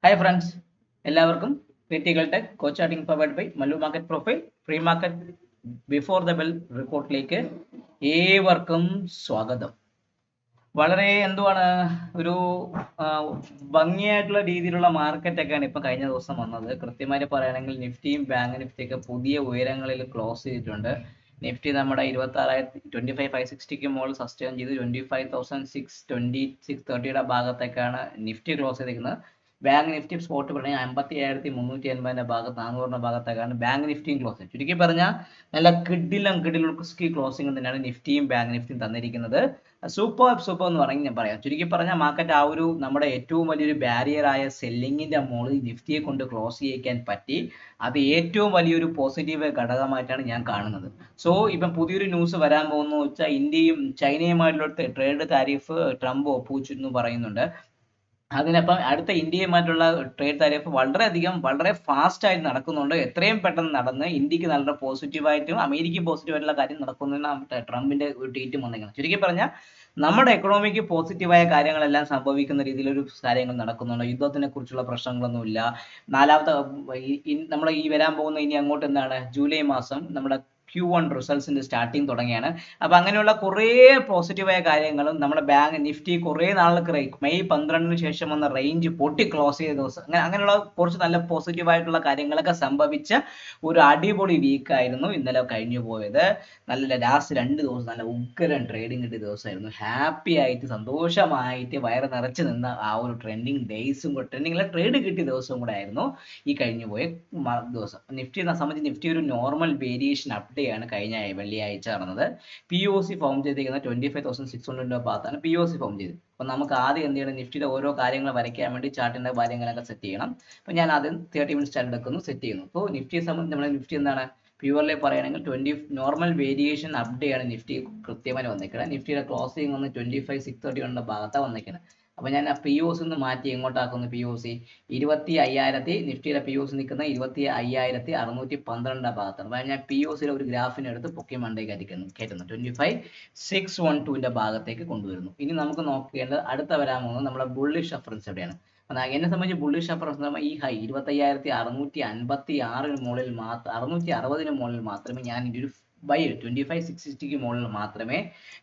Hi friends, എല്ലാവർക്കും critical tech കോച്ചാട്ടിംഗ് powered by Mallu market profile pre market before the bell റിപ്പോർട്ടിലേക്ക് ഏവർക്കും സ്വാഗതം. വളരെ ഒരു ഭംഗിയായിട്ടുള്ള രീതിയിലുള്ള മാർക്കറ്റൊക്കെയാണ് ഇപ്പം കഴിഞ്ഞ ദിവസം വന്നത്. കൃത്യമായിട്ട് പറയുകയാണെങ്കിൽ നിഫ്റ്റിയും ബാങ്ക് നിഫ്റ്റിയൊക്കെ പുതിയ ഉയരങ്ങളിൽ ക്ലോസ് ചെയ്തിട്ടുണ്ട്. നിഫ്റ്റി നമ്മുടെ 25,560 മുകളിൽ സസ്റ്റെയിൻ ചെയ്ത് 25,630 ഭാഗത്തേക്കാണ് നിഫ്റ്റി ക്ലോസ് ചെയ്തിരിക്കുന്നത്. ബാങ്ക് നിഫ്റ്റി സ്പോട്ട് പറഞ്ഞാൽ 57,380 ഭാഗത്ത് 400 ഭാഗത്തേക്കാണ് ബാങ്ക് നിഫ്റ്റിയും ക്ലോസ് ചെയ്തത്. ചുരുക്കി പറഞ്ഞാൽ നല്ല കിഡിലും ക്ലോസിംഗ് തന്നെയാണ് നിഫ്റ്റിയും ബാങ്ക് നിഫ്റ്റിയും തന്നിരിക്കുന്നത്. സൂപ്പർ എന്ന് പറഞ്ഞ് ഞാൻ പറയാം. ചുരുക്കി പറഞ്ഞാൽ മാർക്കറ്റ് നമ്മുടെ ഏറ്റവും വലിയൊരു ബാരിയറായ സെല്ലിങ്ങിന്റെ മുകളിൽ നിഫ്റ്റിയെ കൊണ്ട് ക്ലോസ് ചെയ്യിക്കാൻ പറ്റി. അത് ഏറ്റവും വലിയൊരു പോസിറ്റീവ് ഘടകമായിട്ടാണ് ഞാൻ കാണുന്നത്. സോ ഇപ്പം പുതിയൊരു ന്യൂസ് വരാൻ പോകുന്നു വെച്ചാൽ ഇന്ത്യയും ചൈനയുമായിട്ടുള്ള ട്രേഡ് താരിഫ് ട്രംപ് ഒപ്പുവെച്ചു എന്ന് പറയുന്നുണ്ട്. അതിനപ്പം അടുത്ത ഇന്ത്യയുമായിട്ടുള്ള ട്രേഡ് താരിഫ് വളരെ ഫാസ്റ്റ് ആയിട്ട് നടക്കുന്നുണ്ട്. എത്രയും പെട്ടെന്ന് നടന്ന് ഇന്ത്യക്ക് നല്ല പോസിറ്റീവായിട്ടും അമേരിക്കയും പോസിറ്റീവായിട്ടുള്ള കാര്യം നടക്കുന്നതിനാണ് ട്രംപിന്റെ ഒരു ട്വീറ്റ് വന്നിരിക്കുന്നത്. ചുരുക്കി പറഞ്ഞാൽ നമ്മുടെ എക്കണോമിക്ക് പോസിറ്റീവായ കാര്യങ്ങളെല്ലാം സംഭവിക്കുന്ന രീതിയിലൊരു കാര്യങ്ങൾ നടക്കുന്നുണ്ട്. യുദ്ധത്തിനെ കുറിച്ചുള്ള പ്രശ്നങ്ങളൊന്നുമില്ല. നമ്മുടെ ഈ വരാൻ പോകുന്ന ഇനി അങ്ങോട്ട് എന്താണ് ജൂലൈ മാസം നമ്മുടെ Q1 റിസൾട്ട്സിന്റെ സ്റ്റാർട്ടിങ് തുടങ്ങിയാണ്. അപ്പൊ അങ്ങനെയുള്ള കുറേ പോസിറ്റീവായ കാര്യങ്ങളും നമ്മുടെ ബാങ്ക് നിഫ്റ്റി കുറേ നാൾക്ക് മെയ് 12 ശേഷം വന്ന റേഞ്ച് പൊട്ടി ക്ലോസ് ചെയ്ത ദിവസം അങ്ങനെയുള്ള കുറച്ച് നല്ല പോസിറ്റീവായിട്ടുള്ള കാര്യങ്ങളൊക്കെ സംഭവിച്ച ഒരു അടിപൊളി വീക്കായിരുന്നു ഇന്നലെ കഴിഞ്ഞു പോയത്. നല്ല ലാസ്റ്റ് 2 ദിവസം നല്ല ഉഗ്രൻ ട്രേഡിംഗ് കിട്ടിയ ദിവസമായിരുന്നു. ഹാപ്പി ആയിട്ട് സന്തോഷമായിട്ട് വയറ് നിറച്ച് നിന്ന ആ ഒരു ട്രെൻഡിങ്ങിലെ ട്രേഡ് കിട്ടിയ ദിവസവും കൂടെ ആയിരുന്നു ഈ കഴിഞ്ഞു പോയ ദിവസം. നിഫ്റ്റിയെ സംബന്ധിച്ച് നിഫ്റ്റി ഒരു നോർമൽ വേരിയേഷൻ ആണ് കഴിഞ്ഞ വെള്ളിയാഴ്ച നടന്നത്. POC ഫോം ചെയ്തിരിക്കുന്ന 25,600 ഭാഗത്താണ് POC ഫോം ചെയ്തത്. അപ്പൊ നമുക്ക് ആദ്യം എന്ത് ചെയ്യണം, നിഫ്റ്റിയുടെ ഓരോ കാര്യങ്ങൾ വരയ്ക്കാൻ വേണ്ടി ചാർട്ടിന്റെ കാര്യങ്ങളൊക്കെ സെറ്റ് ചെയ്യണം. അപ്പൊ ഞാൻ ആദ്യം 30 മിനിറ്റ്സ് ചാർട്ട് എടുക്കുന്നു, സെറ്റ് ചെയ്യുന്നു. അപ്പോൾ നിഫ്റ്റിയെ സംബന്ധിച്ച് നമ്മുടെ നിഫ്റ്റി എന്താണ് പ്യൂർലി പറയുകയാണെങ്കിൽ നോർമൽ വേരിയേഷൻ ആണ് നിഫ്റ്റി കൃത്യമായി വന്നിരിക്കുന്നത്. നിഫ്റ്റിയുടെ ക്ലോസിംഗ് വന്ന് 25,630 ഭാഗത്താണ് വന്നിരിക്കുന്നത്. അപ്പൊ ഞാൻ ആ POC ഒന്ന് മാറ്റി എങ്ങോട്ടാക്കുന്നു, POC 25,000 നിഫ്റ്റിയുടെ POC നിൽക്കുന്ന 25,612 ഭാഗത്താണ്. അപ്പൊ ഞാൻ POCയുടെ ഒരു ഗ്രാഫിനെ എടുത്ത് പൊക്കി മണ്ടേക്ക് കയറ്റുന്നു 25,612 ഭാഗത്തേക്ക് കൊണ്ടുവരുന്നു. ഇനി നമുക്ക് നോക്കേണ്ടത് അടുത്ത വരാൻ പോകുന്നത് നമ്മുടെ ബുള്ളിഷ് റഫറൻസ് എവിടെയാണ്. എന്നെ സംബന്ധിച്ച് ബുള്ളിഷ് റഫറൻസ് ഈ ഹൈ 25,656 മുകളിൽ 660 മുകളിൽ മാത്രമേ ഞാൻ ഒരു ബൈ 25,660 മുകളിൽ മാത്രമേ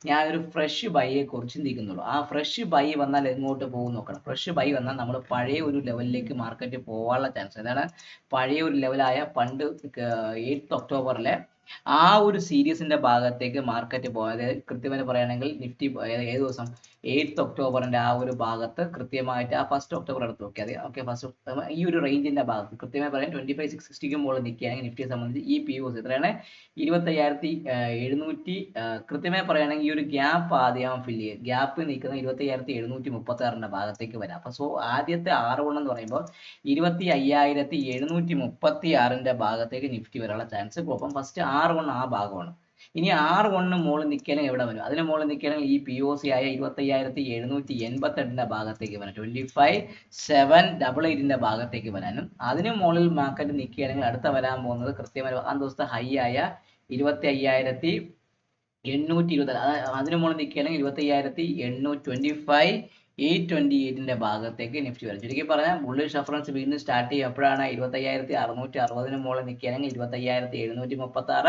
ഞാൻ ഒരു ഫ്രഷ് ബൈയെ കുറിച്ച് ചിന്തിക്കുന്നുള്ളൂ. ആ ഫ്രഷ് ബൈ വന്നാൽ എങ്ങോട്ട് പോകും നോക്കണം. ഫ്രഷ് ബൈ വന്നാൽ നമ്മൾ പഴയ ഒരു ലെവലിലേക്ക് മാർക്കറ്റ് പോകാനുള്ള ചാൻസ്. അതാണ് പഴയ ഒരു ലെവലായ പണ്ട് 8th ഒക്ടോബറിലെ ആ ഒരു സീരീസിന്റെ ഭാഗത്തേക്ക് മാർക്കറ്റ് പോയത്. കൃത്യമായി പറയുകയാണെങ്കിൽ നിഫ്റ്റി ഏത് ദിവസം 8th ഒക്ടോബറിന്റെ ആ ഒരു ഭാഗത്ത് കൃത്യമായിട്ട് ആ 1st ഒക്ടോബർ എടുത്ത് നോക്കിയാൽ ഓക്കെ, ഫസ്റ്റ് ഈ ഒരു റേഞ്ചിന്റെ ഭാഗത്ത് കൃത്യമായി പറയാൻ 25,660 മുകളിൽ നിൽക്കുകയാണെങ്കിൽ നിഫ്റ്റിയെ സംബന്ധിച്ച് ഈ POC എത്രയാണ് 25,700. കൃത്യമായി പറയുകയാണെങ്കിൽ ഈ ഒരു ഗ്യാപ്പ് ആദ്യം ഫില്ല് ചെയ്യുക. ഗ്യാപ്പ് നിൽക്കുന്ന 25,736 ഭാഗത്തേക്ക് വരാം. അപ്പൊ സോ ആദ്യത്തെ R1 എന്ന് പറയുമ്പോൾ 25,736 ഭാഗത്തേക്ക് നിഫ്റ്റി വരാനുള്ള ചാൻസ് പോകും. അപ്പം ഫസ്റ്റ് R1 ആ ഭാഗമാണ്. ഇനി R1 മുകളിൽ നിൽക്കുകയാണെങ്കിൽ എവിടെ വരും? അതിന് മുകളിൽ നിൽക്കുകയാണെങ്കിൽ ഈ POC ആയ 25,788 ഭാഗത്തേക്ക് വരാം, 25,788 ഭാഗത്തേക്ക് വരാനും. അതിന് മുകളിൽ മാർക്കറ്റ് നിൽക്കുകയാണെങ്കിൽ അടുത്ത വരാൻ പോകുന്നത് കൃത്യമായി ആ ദിവസത്തെ ഹൈ ആയ 25,820. അതിന് മുകളിൽ നിൽക്കുകയാണെങ്കിൽ 25,828 ഭാഗത്തേക്ക് നിഫ്റ്റി വരും. ചുരുക്കി പറഞ്ഞാൽ ബുള്ളിഷ് റഫറൻസ് വീണ്ടും സ്റ്റാർട്ട് ചെയ്യും. എപ്പോഴാണ് 25,660 മുകളിൽ നിൽക്കുകയാണെങ്കിൽ 25,736,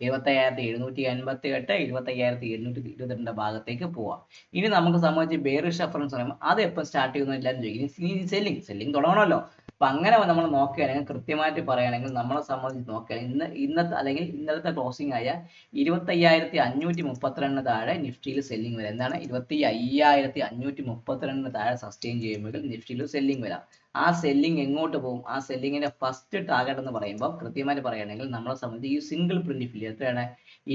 25,788, 25,822 ഭാഗത്തേക്ക് പോവാം. ഇനി നമുക്ക് സംബന്ധിച്ച് ബെയറിഷ് റഫറൻസ് പറയുമ്പോൾ അത് എപ്പോൾ സ്റ്റാർട്ട് ചെയ്യുന്നു എല്ലാവരും ചോദിക്കും. ഇനി സെല്ലിംഗ് തുടങ്ങണമല്ലോ. അപ്പൊ അങ്ങനെ നമ്മൾ നോക്കുകയാണെങ്കിൽ കൃത്യമായിട്ട് പറയുകയാണെങ്കിൽ നമ്മളെ സംബന്ധിച്ച് നോക്കുകയാണെങ്കിൽ ഇന്നത്തെ അല്ലെങ്കിൽ ഇന്നലത്തെ ക്ലോസിംഗ് ആയ 25,532 താഴെ നിഫ്റ്റിയിൽ സെല്ലിംഗ് വരാം. എന്താണ് 25,532 താഴെ സസ്റ്റെയിൻ ചെയ്യുമ്പോൾ നിഫ്റ്റിയിൽ സെല്ലിംഗ് വരാം. ആ സെല്ലിംഗ് എങ്ങോട്ട് പോകും? ആ സെല്ലിങ്ങിന്റെ ഫസ്റ്റ് ടാർഗറ്റ് എന്ന് പറയുമ്പോൾ കൃത്യമായിട്ട് പറയുകയാണെങ്കിൽ നമ്മളെ സംബന്ധിച്ച് ഈ സിംഗിൾ പ്രിന്റ് ഫില്ല് എത്രയാണ്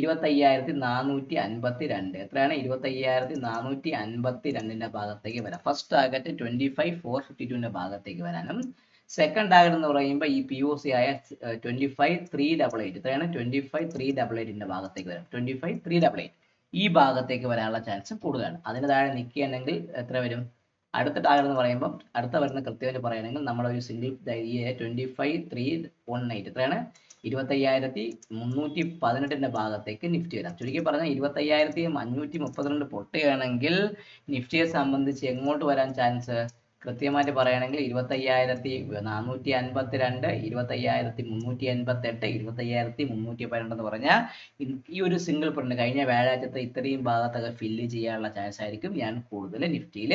25,452. എത്രയാണ് 25,452 ഭാഗത്തേക്ക് വരാം. ഫസ്റ്റ് ടാർഗറ്റ് 25,452 ഭാഗത്തേക്ക് വരാനും സെക്കൻഡ് ടാർഗറ്റ് എന്ന് പറയുമ്പോൾ ഈ POC ആയ 25,388. എത്രയാണ് 25,388 ഭാഗത്തേക്ക് വരാം. 25,388 ഈ ഭാഗത്തേക്ക് വരാനുള്ള ചാൻസ് കൂടുതലാണ്. അതിന് താഴെ നിൽക്കുകയാണെങ്കിൽ എത്ര വരും? അടുത്ത ടാർഗറ്റ് എന്ന് പറയുമ്പോൾ അടുത്ത വരുന്ന കൃത്യമായിട്ട് പറയുകയാണെങ്കിൽ നമ്മളൊരു സിംഗിൾ 25,318. എത്രയാണ് 25,318 ഭാഗത്തേക്ക് നിഫ്റ്റി വരാം. ചുരുക്കി പറഞ്ഞാൽ 25,532 പൊട്ടുകയാണെങ്കിൽ നിഫ്റ്റിയെ സംബന്ധിച്ച് എങ്ങോട്ട് വരാൻ ചാൻസ്? കൃത്യമായിട്ട് പറയുകയാണെങ്കിൽ 25,452, 25,388, 25,312 എന്ന് പറഞ്ഞാൽ ഈ ഒരു സിംഗിൾ പ്രിന്റ് കഴിഞ്ഞ വ്യാഴാഴ്ചത്തെ ഇത്രയും ഭാഗത്തൊക്കെ ഫില്ല് ചെയ്യാനുള്ള ചാൻസ് ആയിരിക്കും ഞാൻ കൂടുതൽ നിഫ്റ്റിയിൽ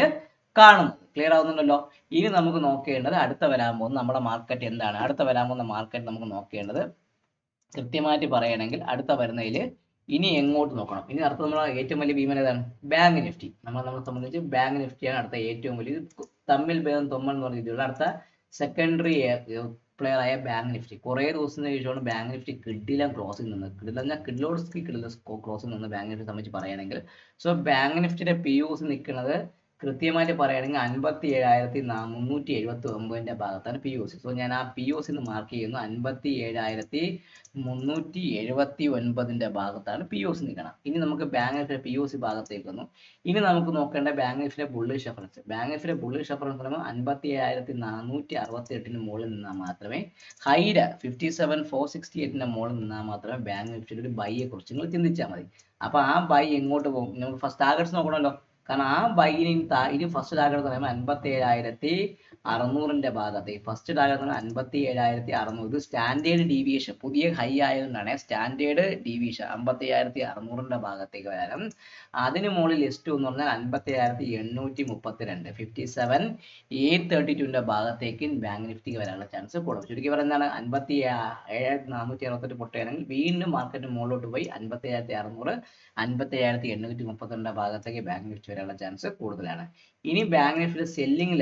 കാണുന്നത്. ക്ലിയർ ആവുന്നുണ്ടല്ലോ. ഇനി നമുക്ക് നോക്കേണ്ടത് അടുത്ത വരാൻ പോകുന്ന നമ്മുടെ മാർക്കറ്റ് എന്താണ്. അടുത്ത വരാൻ പോകുന്ന മാർക്കറ്റ് നമുക്ക് നോക്കേണ്ടത് കൃത്യമായിട്ട് പറയുകയാണെങ്കിൽ അടുത്ത വരുന്നതിൽ ഇനി എങ്ങോട്ട് നോക്കണം. ഇനി അടുത്ത നമ്മളെ ഏറ്റവും വലിയ ഭീമൻ ഏതാണ്? Bank Nifty. നമ്മളെ സംബന്ധിച്ച് ബാങ്ക് നിഫ്റ്റിയാണ് അടുത്ത ഏറ്റവും വലിയ തമ്മിൽ ഭേദം തൊമ്മൻ എന്ന് പറഞ്ഞ രീതിയിലുള്ള അടുത്ത സെക്കൻഡറി പ്ലെയർ ആയ ബാങ്ക് നിഫ്റ്റി. കുറേ ദിവസത്തിന് ശേഷമാണ് ബാങ്ക് നിഫ്റ്റി കിഡിലും ക്ലോസിംഗ് നിന്ന് കിഡിലോട് ക്ലോസിംഗ് നിന്ന് ബാങ്ക് നിഫ്റ്റി സംബന്ധിച്ച് പറയുകയാണെങ്കിൽ. സോ ബാങ്ക് നിഫ്റ്റിയുടെ PUs നിൽക്കുന്നത് കൃത്യമായിട്ട് പറയുകയാണെങ്കിൽ 57,379 ഭാഗത്താണ് PUs. സോ ഞാൻ ആ PUs മാർക്ക് ചെയ്യുന്നു. 57,379 ഭാഗത്താണ് PUs നിൽക്കണം. ഇനി നമുക്ക് ബാങ്ക് നിഫ്റ്റിയുടെ PUs ഭാഗത്തേക്ക് വന്നു. ഇനി നമുക്ക് നോക്കേണ്ട ബാങ്ക് നിഫ്റ്റിയുടെ ബുള്ളിഷ് റഫറൻസ്. ബാങ്ക് നിഫ്റ്റിയുടെ ബുള്ളിഷ് റഫറൻസ് 57,468 മുകളിൽ നിന്നാൽ മാത്രമേ, ഹൈഡ് 57,468 മുകളിൽ നിന്നാൽ മാത്രമേ ബാങ്ക് നിഫ്റ്റിയുടെ ഒരു ബൈയെ കുറിച്ച് നിങ്ങൾ ചിന്തിച്ചാൽ മതി. അപ്പൊ ആ ബൈ എങ്ങോട്ട് പോകും? നമുക്ക് ഫസ്റ്റ് ടാർഗറ്റ്സ് നോക്കണമല്ലോ. കാരണം ആ ബൈയിന് ഇനി ഫസ്റ്റ് ടാർഗറ്റ് എന്ന് പറയുമ്പോൾ 57,600 ഭാഗത്തേക്ക്. ഫസ്റ്റ് ടാർഗറ്റ് എന്ന് പറയുമ്പോൾ 57,600. ഇത് സ്റ്റാൻഡേർഡ് ഡീവിയേഷൻ പുതിയ ഹൈ ആയതുകൊണ്ടാണ് സ്റ്റാൻഡേർഡ് ഡീവിയേഷൻ 57,600 ഭാഗത്തേക്ക് വരാനും. അതിന് മുകളിൽ S2 എന്ന് പറഞ്ഞാൽ 57,832 57,832 ഭാഗത്തേക്ക് ബാങ്ക് നിഫ്റ്റിക്ക് വരാനുള്ള ചാൻസ് കൂടുതൽ. ചുരുക്കി പറയുന്നതാണ് 57,468 പൊട്ടുകയാണെങ്കിൽ വീണ്ടും മാർക്കറ്റ് മുകളിലോട്ട് പോയി 57,600 57,832 ഭാഗത്തേക്ക് ബാങ്ക് നിഫ്റ്റി വരാനുള്ള ചാൻസ് കൂടുതലാണ്. ഇനി ബാങ്ക് നിഫ്റ്റിയുടെ സെല്ലിംഗ്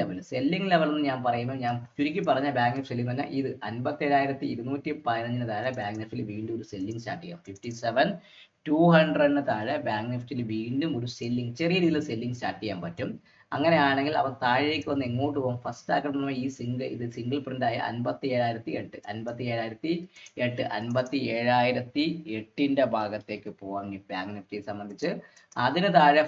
ലെവൽ എന്ന് ഞാൻ പറയുമ്പോൾ, ഞാൻ ചുരുക്കി പറഞ്ഞ ബാങ്ക് നിഫ്റ്റി സെല്ലിംഗ് പറഞ്ഞാൽ ഇത് 57,215 താഴെ ബാങ്ക് നിഫ്റ്റിയിൽ വീണ്ടും ഒരു സെല്ലിംഗ് സ്റ്റാർട്ട് ചെയ്യാം. 57,200 താഴെ ബാങ്ക് നിഫ്റ്റിയിൽ വീണ്ടും ഒരു സെല്ലിംഗ്, ചെറിയ രീതിയിൽ സെല്ലിംഗ് സ്റ്റാർട്ട് ചെയ്യാൻ പറ്റും. അങ്ങനെയാണെങ്കിൽ അവൻ താഴേക്ക് വന്ന് എങ്ങോട്ട് പോകും? ഫസ്റ്റ് ആക്കണം ഈ സിംഗിൾ പ്രിന്റ് ആയ 57,008 57,008 ഭാഗത്തേക്ക് പോകാം ബാങ്ക് നിഫ്റ്റിയെ സംബന്ധിച്ച്. അതിന് താഴെ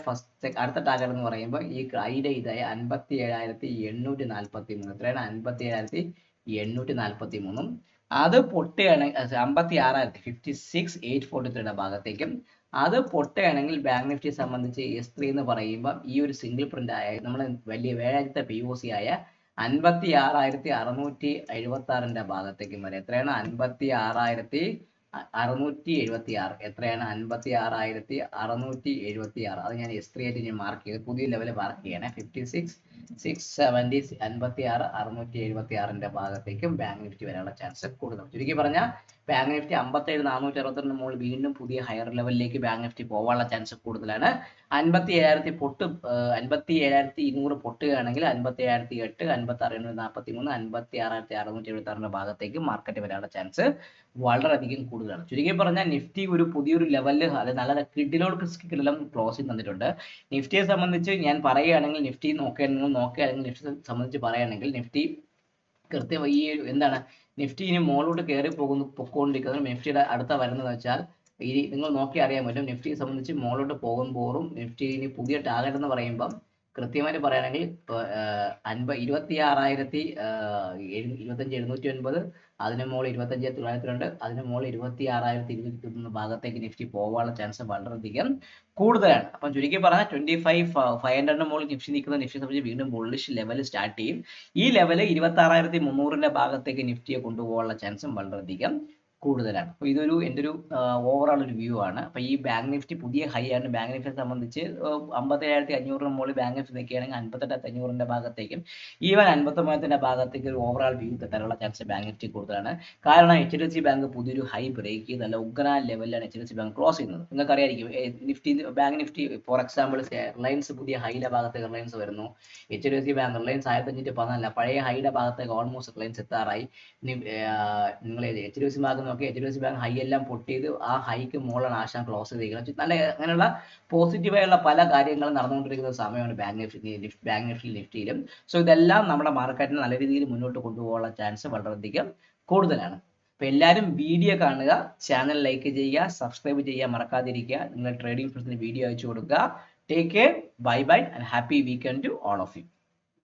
അടുത്ത ടാർഗറ്റ് എന്ന് പറയുമ്പോൾ ഈ ഐഡിയ ഇതായ 57,843. എത്രയാണ്? 57,843. അത് പൊട്ടുകയാണെങ്കിൽ 56,843 ഭാഗത്തേക്കും അത് പൊട്ടുകയാണെങ്കിൽ ബാങ്ക് നിഫ്റ്റിയെ സംബന്ധിച്ച് S3 എന്ന് പറയുമ്പോൾ ഈ ഒരു സിംഗിൾ പ്രിന്റ് ആയ നമ്മുടെ വലിയ വേഴത്തെ POC ആയ 56,676 ഭാഗത്തേക്കും വരെ. എത്രയാണ്? 56,676. എത്രയാണ്? 56,676. അത് ഞാൻ S3 ആയിട്ട് ഞാൻ മാർക്ക് ചെയ്ത് പുതിയ ലെവൽ മാർക്ക് ചെയ്യണേ. 56,670 56,676 ഭാഗത്തേക്കും ബാങ്ക് നിഫ്റ്റി വരാനുള്ള ചാൻസ് കൂടുതൽ. ചുരുക്കി പറഞ്ഞാൽ ബാങ്ക് നിഫ്റ്റി 57,462 മുകളിൽ വീണ്ടും പുതിയ ഹയർ ലെവലിലേക്ക് ബാങ്ക് നിഫ്റ്റി പോകാനുള്ള ചാൻസ് കൂടുതലാണ്. 57,200 പൊട്ടുകയാണെങ്കിൽ 57,008, 56,843, 56,676 ഭാഗത്തേക്ക് മാർക്കറ്റ് വരാനുള്ള ചാൻസ് വളരെയധികം കൂടുതലാണ്. ചുരുക്കി പറഞ്ഞാൽ നിഫ്റ്റി ഒരു പുതിയൊരു ലെവലിൽ നല്ല കിഡിലോട് ക്ലോസിംഗ് തന്നിട്ടുണ്ട്. നിഫ്റ്റിയെ സംബന്ധിച്ച് ഞാൻ പറയുകയാണെങ്കിൽ നിഫ്റ്റി നോക്കുകയാണെങ്കിൽ നിഫ്റ്റി സംബന്ധിച്ച് പറയുകയാണെങ്കിൽ നിഫ്റ്റി കൃത്യം ഈ എന്താണ് നിഫ്റ്റി ഇനി മുകളിലോട്ട് കയറി പൊക്കോണ്ടിരിക്കുന്നത്. നിഫ്റ്റിയുടെ അടുത്ത വരുന്നത് വെച്ചാൽ ഇനി നിങ്ങൾ നോക്കി അറിയാൻ പറ്റും. നിഫ്റ്റിയെ സംബന്ധിച്ച് മുകളിലോട്ട് പോകുമ്പോഴും നിഫ്റ്റി ഇനി പുതിയ ടാർഗറ്റ് എന്ന് പറയുമ്പം കൃത്യമായിട്ട് പറയുകയാണെങ്കിൽ 26,790, അതിന് മുകളിൽ 25,902, അതിന് മുകളിൽ 26,221 ഭാഗത്തേക്ക് നിഫ്റ്റി പോകാനുള്ള ചാൻസ് വളരെയധികം കൂടുതലാണ്. അപ്പം ചുരുക്കി പറഞ്ഞാൽ 25,500 മുകളിൽ നിഫ്റ്റി നിൽക്കുന്ന നിഫ്റ്റി സംബന്ധിച്ച് വീണ്ടും ബുള്ളിഷ് ലെവൽ സ്റ്റാർട്ട് ചെയ്യും. ഈ ലെവൽ 26,300 ഭാഗത്തേക്ക് നിഫ്റ്റിയെ കൊണ്ടുപോകാനുള്ള ചാൻസും വളരെയധികം കൂടുതലാണ്. അപ്പോൾ ഇതൊരു എൻ്റെ ഒരു ഓവറോൾ ഒരു വ്യൂ ആണ്. അപ്പോൾ ഈ ബാങ്ക് നിഫ്റ്റി പുതിയ ഹൈ ആണ്. ബാങ്ക് നിഫ്റ്റിയെ സംബന്ധിച്ച് 57,500 മുകളിൽ ബാങ്ക് നിഫ്റ്റി നിൽക്കുകയാണെങ്കിൽ 58,500 ഭാഗത്തേക്കും ഈവൻ 59,000 ഭാഗത്തേക്ക് ഒരു ഓവറോൾ വ്യൂ തരാനുള്ള ചാൻസ് ബാങ്ക് നിഫ്റ്റി കൂടുതലാണ്. കാരണം HDFC ബാങ്ക് പുതിയൊരു ഹൈ ബ്രേക്ക് ചെയ്ത് നല്ല ഉഗ്ര ലെവലിലാണ് HDFC ബാങ്ക് ക്ലോസ് ചെയ്യുന്നത്. നിങ്ങൾക്ക് അറിയായിരിക്കും bank Nifty for example Reliance പുതിയ ഹൈയുടെ ഭാഗത്തേക്ക് റിലയൻസ് വരുന്നു. HDFC ബാങ്ക് റിലയൻസ് 1514 പഴയ ഹൈയുടെ ഭാഗത്തേക്ക് ഓൾമോസ്റ്റ് റിലയൻസ് എത്താറായി. നിങ്ങൾ HDFC ബാങ്ക് നോക്കി HDFC ബാങ്ക് ഹൈ എല്ലാം പൊട്ടിയത് ആ ഹൈക്ക് മുകളിലാണ് ആശാൻ ക്ലോസ് ചെയ്തിരിക്കുന്നത്. നല്ല അങ്ങനെയുള്ള പോസിറ്റീവായുള്ള പല കാര്യങ്ങളും നടന്നുകൊണ്ടിരിക്കുന്ന സമയമാണ് ബാങ്ക് നിഫ്റ്റിയിലും. സോ ഇതെല്ലാം നമ്മുടെ മാർക്കറ്റിനെ നല്ല രീതിയിൽ മുന്നോട്ട് കൊണ്ടുപോകാനുള്ള ചാൻസ് വളരെയധികം കൂടുതലാണ്. അപ്പോൾ എല്ലാവരും വീഡിയോ കാണുക, ചാനൽ ലൈക്ക് ചെയ്യുക, സബ്സ്ക്രൈബ് ചെയ്യാൻ മറക്കാതിരിക്കുക. നിങ്ങൾ ട്രേഡിംഗ് ഫ്രണ്ട്സിന് വീഡിയോ അയച്ചു കൊടുക്കുക. Take care, bye bye and happy weekend to all of U.